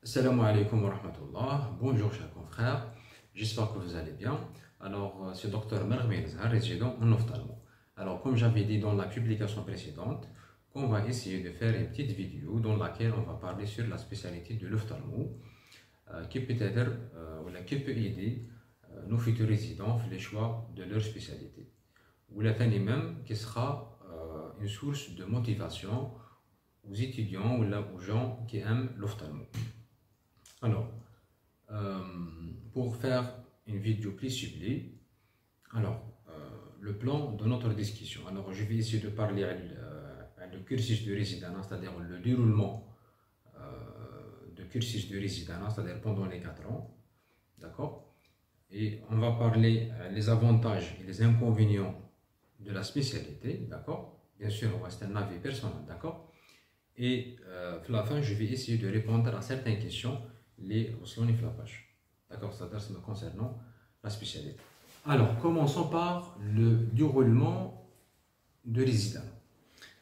Salam alaikum wa rahmatullah. Bonjour chers confrères, j'espère que vous allez bien. Alors, c'est Dr Mermi Zahar, résident en ophtalmo. Alors, comme j'avais dit dans la publication précédente, qu'on va essayer de faire une petite vidéo dans laquelle on va parler sur la spécialité de l'ophtalmo, qui peut être, qui peut aider nos futurs résidents dans les choix de leur spécialité. Ou la même qui sera une source de motivation aux étudiants ou aux gens qui aiment l'ophtalmo. Alors, pour faire une vidéo plus ciblée, le plan de notre discussion. Alors, je vais essayer de parler le cursus de résidence, c'est-à-dire le déroulement de cursus de résidence, c'est-à-dire pendant les 4 ans, d'accord? Et on va parler les avantages et les inconvénients de la spécialité, d'accord? Bien sûr, c'est un avis personnel, d'accord? Et à la fin, je vais essayer de répondre à certaines questions les oslonis de la page. D'accord, c'est-à-dire concernant la spécialité. Alors, commençons par le déroulement de résidence.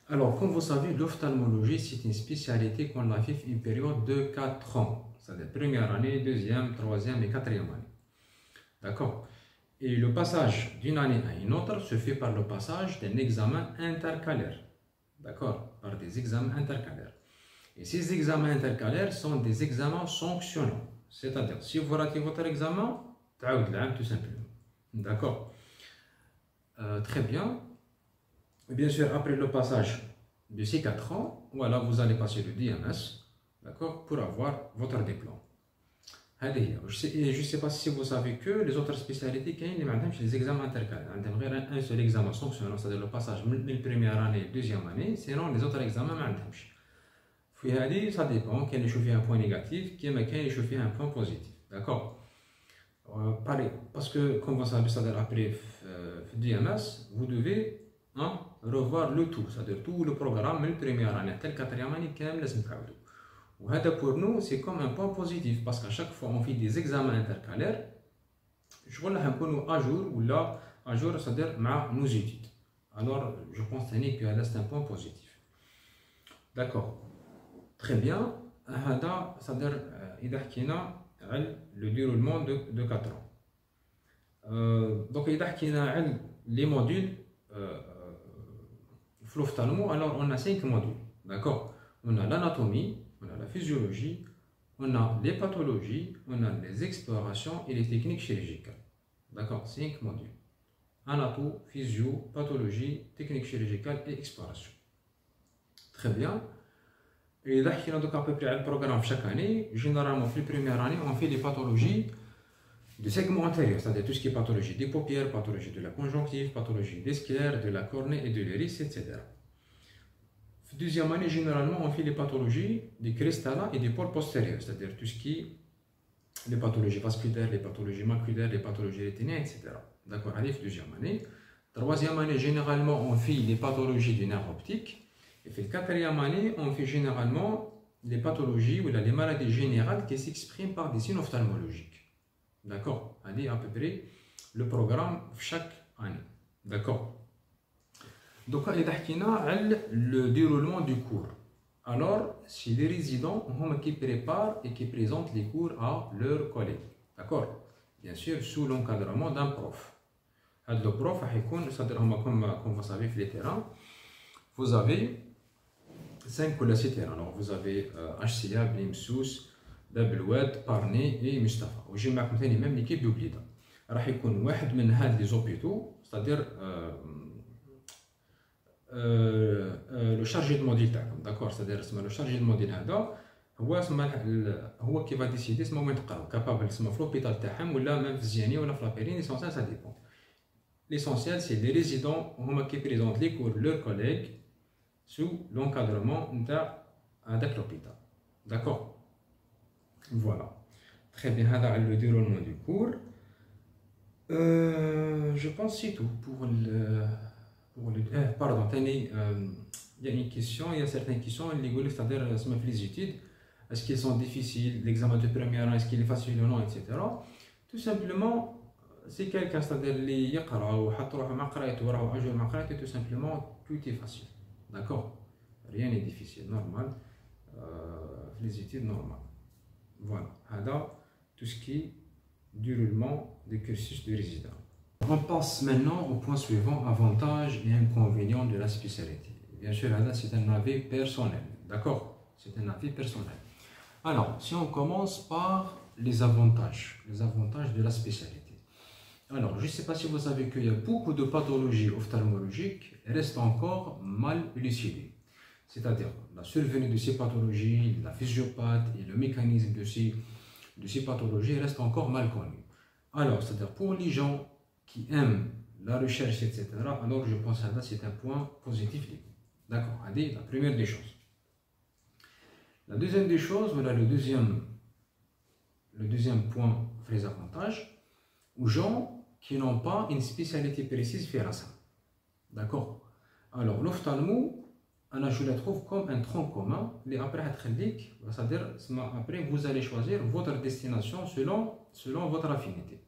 Alors, comme vous savez, l'ophtalmologie, c'est une spécialité qu'on a fait une période de 4 ans. C'est-à-dire première année, deuxième, troisième et quatrième année. D'accord. Et le passage d'une année à une autre se fait par le passage d'un examen intercalaire. D'accord, par des examens intercalaires. Et ces examens intercalaires sont des examens sanctionnants. C'est-à-dire, si vous ratez votre examen, tout simplement. D'accord. Très bien. Bien sûr, après le passage de ces 4 ans, voilà, vous allez passer le DMS, d'accord, pour avoir votre diplôme. Je ne sais pas si vous savez que les autres spécialités, les examens intercalaires. Un seul examen sanctionnant, c'est-à-dire le passage de la première année et la deuxième année, sinon les autres examens, ça dépend. Quel est un point négatif, quel est un point positif. D'accord. Pareil, parce que, comme vous savez, c'est-à-dire après DMS, vous devez revoir le tout, c'est-à-dire tout le programme, la première année, la quatrième année, pour nous, c'est comme un point positif, parce qu'à chaque fois, on fait des examens intercalaires, je vois à jour, ou là, à jour, c'est-à-dire nos études. Alors, je pense que c'est un point positif. D'accord. Très bien. C'est-à-dire, le déroulement de 4 ans. Donc, les modules l'ophtalmo, alors on a 5 modules. D'accord. On a l'anatomie, on a la physiologie, on a les pathologies, on a les explorations et les techniques chirurgicales. D'accord, 5 modules. Anato, physio, pathologie, technique chirurgicale et exploration. Très bien. Et là, on a à peu près un programme chaque année. Généralement, la première année, on fait les pathologies de segments antérieurs, c'est-à-dire tout ce qui est pathologie des paupières, pathologie de la conjonctive, pathologie des sclères, de la cornée et de l'iris, etc. La deuxième année, généralement, on fait les pathologies des cristallats et des pôles postérieurs, c'est-à-dire tout ce qui est les pathologies vasculaires, les pathologies maculaires, les pathologies rétiniennes, etc. D'accord, allez, deuxième année. Troisième année, généralement, on fait les pathologies du nerf optique. Et la quatrième année, on fait généralement les pathologies ou les maladies générales qui s'expriment par des signes ophtalmologiques. D'accord, allez, à peu près le programme chaque année. D'accord. Donc, on a le déroulement du cours. Alors, c'est les résidents qui préparent et qui présentent les cours à leurs collègues. D'accord. Bien sûr, sous l'encadrement d'un prof. Le prof, c'est-à-dire, comme vous savez, les terrains, vous avez 5 classes terrain. Alors, vous avez HCA, Blimsous, Babelwad, Parnay et Mustafa. J'ai même l'équipe d'Oblida. راح يكون واحد من هاد لي زوبيتو, c'est-à-dire le chargé de module تاعكم, d'accord, c'est-à-dire le chargé de module هذا هو qui va décider اسمه وين تقراو, capable اسمه في l'hôpital تاعهم ولا même في الزيانية ولا في لابيرين, l'essentiel ça dépend. L'essentiel c'est les résidents هما qui présentent les cours leurs collègues sous l'encadrement نتاع هذاك l'hôpital, d'accord. Voilà, très bien. هذا le déroulement du cours. Je pense que c'est tout pour le pardon, il y a une question, il y a certaines questions, c'est-à-dire les études, est-ce qu'elles sont difficiles, l'examen de première année, est-ce qu'il est facile ou non, etc. Tout simplement, c'est quelqu'un, c'est-à-dire les يقرأ وحتروح مع قرايته وراه أجر مع قرايته, tout simplement, tout est facile, d'accord, rien n'est difficile, normal, les études normales. Voilà, tout ce qui est déroulement des cursus de résident. On passe maintenant au point suivant, avantages et inconvénients de la spécialité. Bien sûr, c'est un avis personnel, d'accord? C'est un avis personnel. Alors, si on commence par les avantages de la spécialité. Alors, je ne sais pas si vous savez qu'il y a beaucoup de pathologies ophtalmologiques qui restent encore mal élucidées. C'est-à-dire, la survenue de ces pathologies, la physiopathe et le mécanisme de ces pathologies restent encore mal connus. Alors, c'est-à-dire pour les gens qui aiment la recherche, etc., alors je pense que c'est un point positif. D'accord, c'est la première des choses. La deuxième des choses, voilà le deuxième point, les avantages, aux gens qui n'ont pas une spécialité précise faire ça. D'accord. Alors, l'ophtalmo, je la trouve comme un tronc commun, mais après, c'est-à-dire, après, vous allez choisir votre destination selon votre affinité.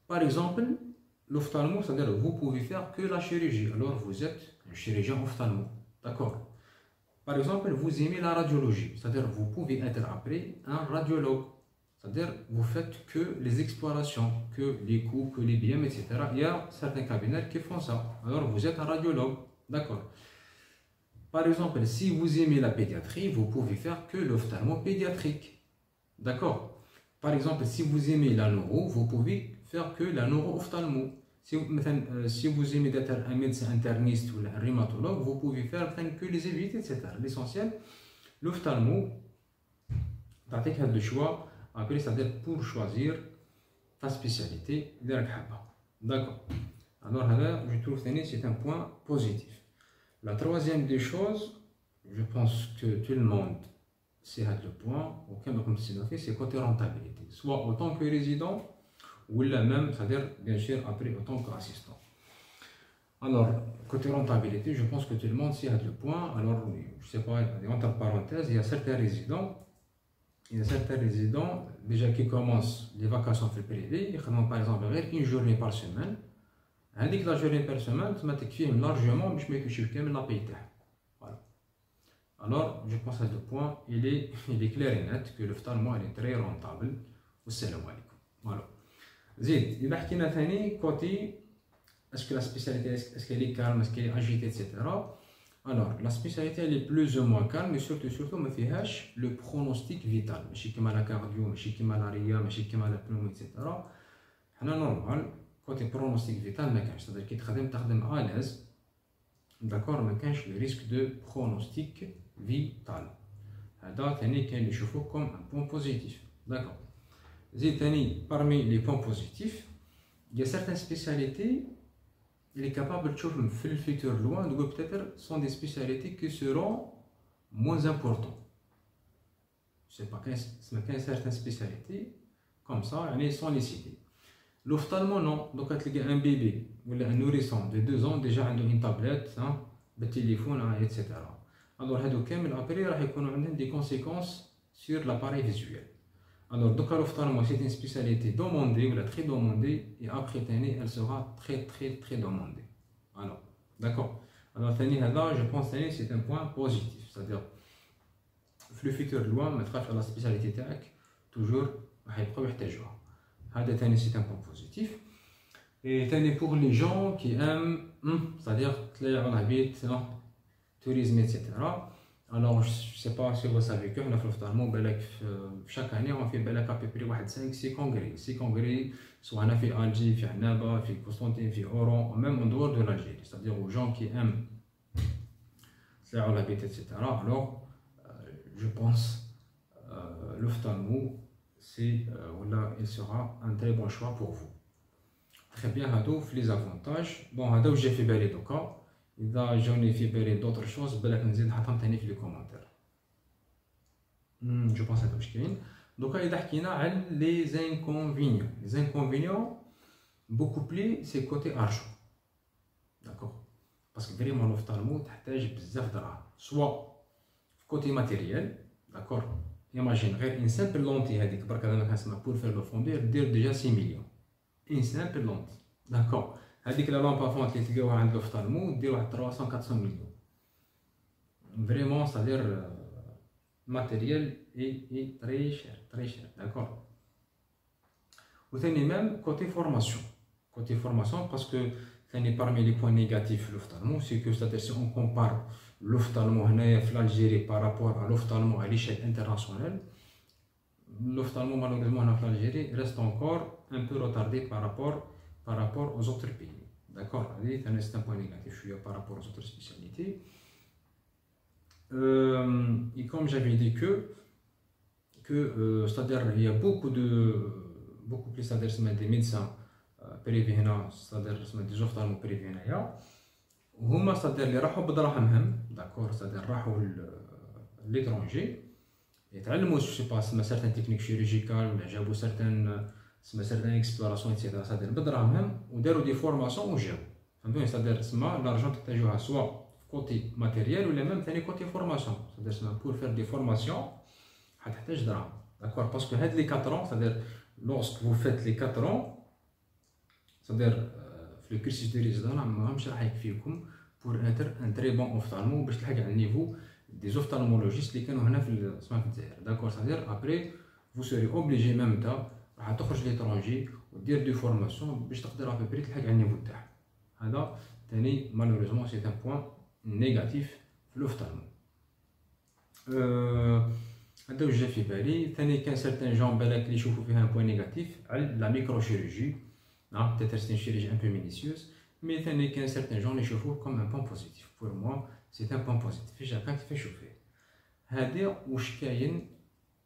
Par exemple, l'ophtalmo, c'est-à-dire, vous pouvez faire que la chirurgie, alors vous êtes un chirurgien ophtalmo. D'accord. Par exemple, vous aimez la radiologie, c'est-à-dire, vous pouvez être après un radiologue. C'est-à-dire, vous faites que les explorations, que les coups, que les biens, etc. Il y a certains cabinets qui font ça. Alors, vous êtes un radiologue. D'accord. Par exemple, si vous aimez la pédiatrie, vous pouvez faire que l'ophtalmo pédiatrique. D'accord. Par exemple, si vous aimez la neuro, vous pouvez faire que la neuro-ophtalmo. Si vous aimez d'être un médecin interniste ou un rhumatologue, vous pouvez faire que les évites, etc. L'essentiel, l'ophtalmo, t'as le choix. Après, c'est-à-dire pour choisir ta spécialité. D'accord. Alors là, je trouve que c'est un point positif. La troisième des choses, je pense que tout le monde sait le point, c'est côté rentabilité. Soit autant que résident, ou même, c'est-à-dire, bien sûr, après autant qu'assistant. Alors, côté rentabilité, je pense que tout le monde sait le point. Alors, je ne sais pas, entre parenthèses, il y a certains résidents déjà qui commencent les vacations privées, ils font par exemple une journée par semaine. Avec la journée par semaine, tu m'as largement, mais je me suis dit la paye. Voilà. Alors, je pense à ce point, il est clair et net que l'ophtalmo est très rentable. Salam alaikum. Voilà. Zid, il y a côté, est-ce que la spécialité, est-ce qu'elle est calme, est-ce qu'elle est agitée, etc. Alors, la spécialité elle est plus ou moins calme, mais surtout, mais fait le pronostic vital. Machine qui m'a la cardio, machine qui m'a la ria, machine qui m'a la pneumo, etc. On a normal, côté pronostic vital, c'est-à-dire qu'il travaille à l'aise. D'accord, mais quand le risque de pronostic vital. هذا ثاني كاين يشوفوه comme un point positif. D'accord. زيد ثاني parmi les points positifs, il y a certaines spécialités. Il est capable de trouver dans le futur loin, donc peut-être sont des spécialités qui seront moins importantes. Je ne sais pas, il y a certaines spécialités comme ça, ils sont les citer. L'ophtalmo, non. Donc, quand il y a un bébé ou un nourrisson de 2 ans, déjà il a une tablette, un téléphone, etc. Alors, après, il y a des conséquences sur l'appareil visuel. Alors, donc l'ophtalmo, c'est une spécialité demandée, ou très demandée, et après l'année, elle sera très demandée. Alors, d'accord. Alors, je pense que c'est un point positif, c'est-à-dire, le futur loin, mettre la spécialité TAC, toujours, c'est un point positif. Et pour les gens qui aiment, c'est-à-dire, tourisme, etc. Alors, je ne sais pas si vous savez que chaque année, on fait à peu près 5-6 congrès. 6 congrès, soit on a fait Alger, fait Naba, fait Constantine, fait Oran, même en dehors de l'Algérie. C'est-à-dire aux gens qui aiment etc. Alors, je pense l'ophtalmo, il sera un très bon choix pour vous. Très bien, les avantages. Bon, j'ai fait belle cas. إذا جوني في بالي d'autres choses بالك نزيد نحطهم تاني في لي كومونتير. جو بونس هذا واش كاين. دوكا إذا حكينا على لي زانكونفينيون بوكو بلي سي كوتي ارجون. داكوغ باسكو فريمون لوفتالمو تحتاج بزاف دراهم سوا كوتي ماتيريال. داكوغ ايماجين غير ان سامبل لونتي هذيك برك انا كنسمع بور فير لو فوندير دير ديجا 6 مليون ان سامبل لونتي. داكوغ هذيك لا لامبا فونت اللي تلقاوها عند لوفتالمو دير واحد 300-400 مليون. فريمون صادير matériel est très cher, d'accord. Ou même côté formation. Côté formation, parce que parmi les points négatifs de l'ophtalmo, c'est que c'est-à-dire si on compare l'ophtalmo en Algérie par rapport à l'ophtalmo à l'échelle internationale, l'ophtalmo malheureusement en Algérie reste encore un peu retardé par rapport aux autres pays. D'accord, c'est un point négatif par rapport aux autres spécialités. Et comme j'avais dit c'est-à-dire il y a beaucoup plus c'est-à-dire des médecins privés c'est-à-dire des ophtalmos privés هما c'est-à-dire اللي راحوا بدراهمهم d'accord c'est-à-dire راحوا l'étranger يتعلموا je sais pas certaines techniques chirurgicales ولا جابوا certaines explorations etc c'est-à-dire بدراهمهم وداروا دي فورماسيون وجاو فهمتوني c'est-à-dire تسمى l'argent تحتاجوها سواء côté matériel ou même côté formation c'est-à-dire pour faire des formations هتحتاج دراهم d'accord parce que هاد les 4 ans c'est-à-dire lorsque vous faites les 4 ans c'est-à-dire في le cursus de résidence ماهمش راح يكفيكم pour être un très bon ophtalmo باش تلحق على النيفو des ophtalmologistes اللي كانوا هنا في الجزائر d'accord c'est-à-dire après vous serez obligé même تا راح تخرج l'étranger ودير دي فورماسيون باش تقدر à peu près تلحق على النيفو تاعها هذا ثاني malheureusement c'est un point négatif في l'ophtalmo. هذا وجه في بالي ثاني كان certains gens بالك اللي يشوفوا فيها un point négatif على la microchirurgie peut-être c'est une chirurgie un peu minutieuse mais ثاني كان certains gens اللي يشوفوه comme un point positif. pour moi c'est un point positif فيش هكا كيفاش يشوفه هذا واش كاين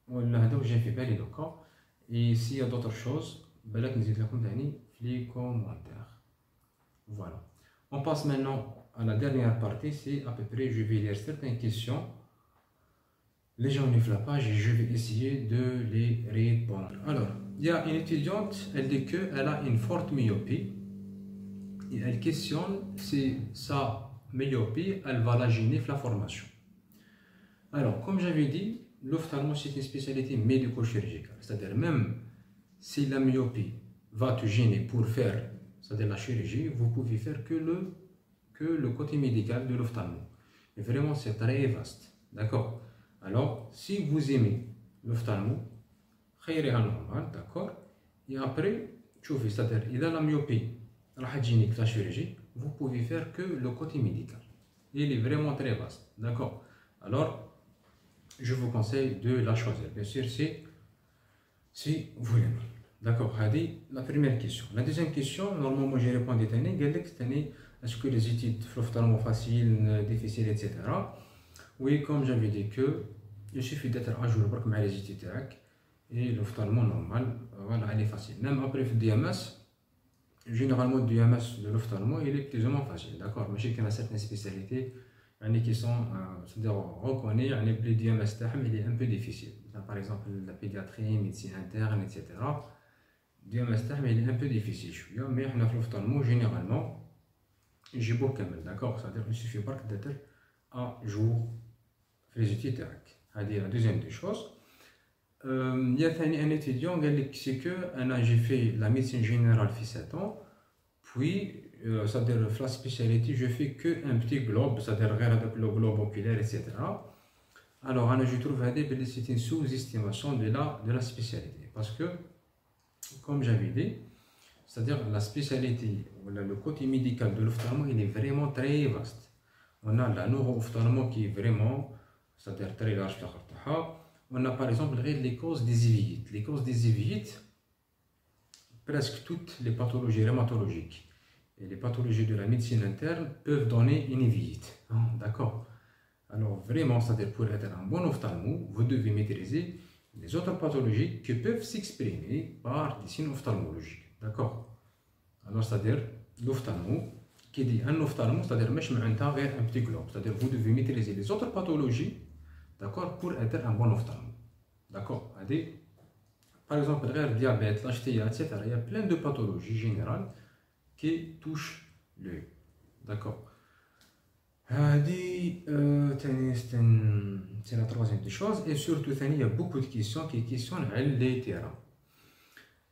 ولا هذا وجه في بالي دوكا et s'il y a d'autres choses بالك نزيد لكم ثاني في لي كومونتير. Voilà, on passe maintenant à la dernière partie, c'est à peu près, je vais lire certaines questions. Les gens ouvrent la page et je vais essayer de les répondre. Alors, il y a une étudiante, elle dit qu'elle a une forte myopie. Et elle questionne si sa myopie, elle va la gêner la formation. Alors, comme j'avais dit, l'ophtalmo c'est une spécialité médico-chirurgicale. C'est-à-dire même si la myopie va te gêner pour faire, c'est-à-dire la chirurgie, vous pouvez faire que le côté médical de l'ophtalmo. Et vraiment, c'est très vaste. D'accord. Alors, si vous aimez l'ophtalmo, normal, d'accord. Et après, c'est-à-dire, il a la myopie, la chirurgie, vous pouvez faire que le côté médical. Il est vraiment très vaste. D'accord. Alors, je vous conseille de la choisir. Bien sûr, si vous l'aimez. D'accord. La première question. La deuxième question, normalement, moi j'ai répondu est-ce que les études l'ophtalmo faciles, difficiles, etc. Oui, comme j'avais dit que il suffit d'être à jour avec les études et l'ophtalmo normal, voilà, elle est facile. Même après le DMS, généralement le DMS de l'ophtalmo, il est plus ou moins facile, d'accord. Mais je sais qu'il y a certaines spécialités qui sont, c'est-à-dire reconnues, le DMS il est un peu difficile. Par exemple, la pédiatrie, médecine interne, etc. Le DMS il est un peu difficile, mais on a l'ophtalmo généralement. J'ai beau kamel, d'accord, c'est-à-dire qu'il ne suffit pas d'être à jour les études. C'est la deuxième des choses. Il y a un étudiant qui dit que j'ai fait la médecine générale fait 7 ans, puis c'est-à-dire la spécialité, je fais qu'un petit globe, c'est-à-dire le globe oculaire, etc. Alors je trouve que c'est une sous-estimation de la spécialité, parce que, comme j'avais dit, c'est-à-dire la spécialité, le côté médical de l'ophtalmo, il est vraiment très vaste. On a la neuro-ophtalmo qui est vraiment, c'est-à-dire très large. On a par exemple les causes des uveites. Les causes des uveites, presque toutes les pathologies rhumatologiques et les pathologies de la médecine interne peuvent donner une uvite. D'accord. Alors vraiment, c'est-à-dire pour être un bon ophtalmo, vous devez maîtriser les autres pathologies qui peuvent s'exprimer par des signes ophtalmologiques. D'accord. Alors c'est-à-dire l'ophtalmo, qui dit un ophtalmo, c'est-à-dire مش معناتها غير un petit globe, c'est-à-dire vous devez maîtriser les autres pathologies, d'accord, pour être un bon ophtalmo. D'accord. Par exemple, le diabète, l'HTA, etc. Il y a plein de pathologies générales qui touchent l'œil. D'accord. C'est la troisième des choses. Et surtout, il y a beaucoup de questions qui questionnent les terrains.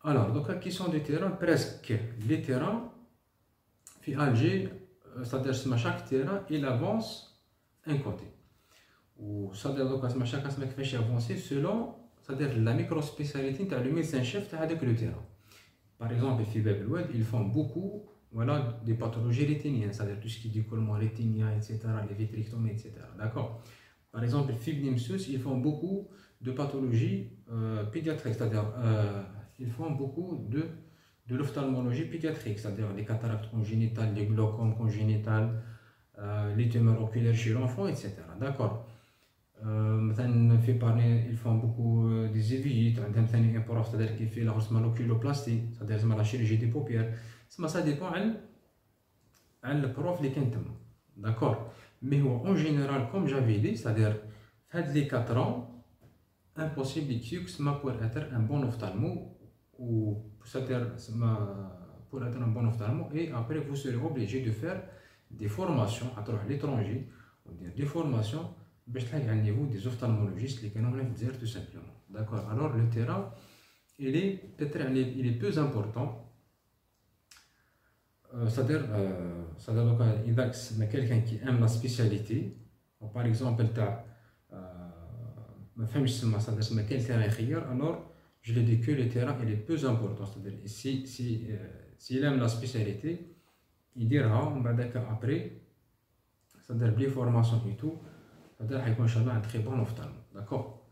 Alors, donc la question des terrains, presque les terrains, في Alger, c'est-à-dire que chaque terrain, il avance un côté. وصدر دوكا تما chaque اسما كيفاش يافونسي selon c'est-à-dire la micro-spécialité تاع le médecin chef تاع هذاك لو تيران. Par exemple, في باب الواد ils font beaucoup voilà des pathologies rétiniennes, c'est-à-dire tout ce qui est décollement rétinien, etc., les vitrectomies, etc. D'accord. Par exemple, Fibnimsus, ils font beaucoup de pathologies pédiatriques, c'est-à-dire ils font beaucoup de l'ophtalmologie pédiatrique, c'est-à-dire les cataractes congénitales, les glaucomes congénitales, les tumeurs oculaires chez l'enfant, etc. D'accord. مثلا في بارني ils font beaucoup des évites, عندهم ثاني un prof c'est-à-dire qui fait la rhinoplastie, c'est-à-dire la chirurgie des paupières. Ça dépend على البروف اللي كان تما. D'accord. Mais en général, comme j'avais dit, c'est-à-dire هاد les 4 ans impossible que ma pour être un bon ophtalmo ou c'est-à-dire pour être un bon ophtalmo, et après vous serez obligé de faire des formations à l'étranger, ou des formations باش تلحق على النيفو des ophtalmologistes اللي كانوا هنا في الجزائر tout simplement. D'accord. Alors le terrain il est peut-être il est peu important. C'est-à-dire إذا quelqu'un qui aime la spécialité, par exemple تاع ما فهمش سما c'est-à-dire quel terrain يخير, alors je lui dis que le terrain il est peu important. C'est-à-dire si il aime la spécialité il dira ومن بعد après c'est-à-dire les formations et tout, c'est-à-dire حيكون إن شاء الله un très bon ophtalmo. D'accord.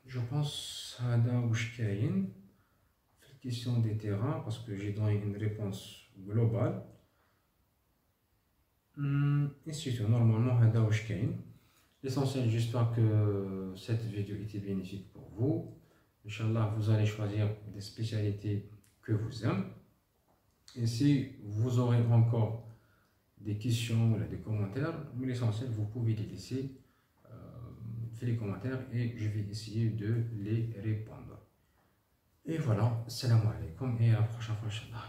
Je pense هذا واش كاين question des terrains parce que j'ai donné une réponse globale. Normalement, l'essentiel, j'espère que cette vidéo était bénéfique pour vous. Inch'Allah, vous allez choisir des spécialités que vous aimez. Et si vous aurez encore des questions ou des commentaires, l'essentiel, vous pouvez les laisser dans les commentaires et je vais essayer de les répondre. Et voilà, salam alaikum et à la prochaine fois, Inch'Allah.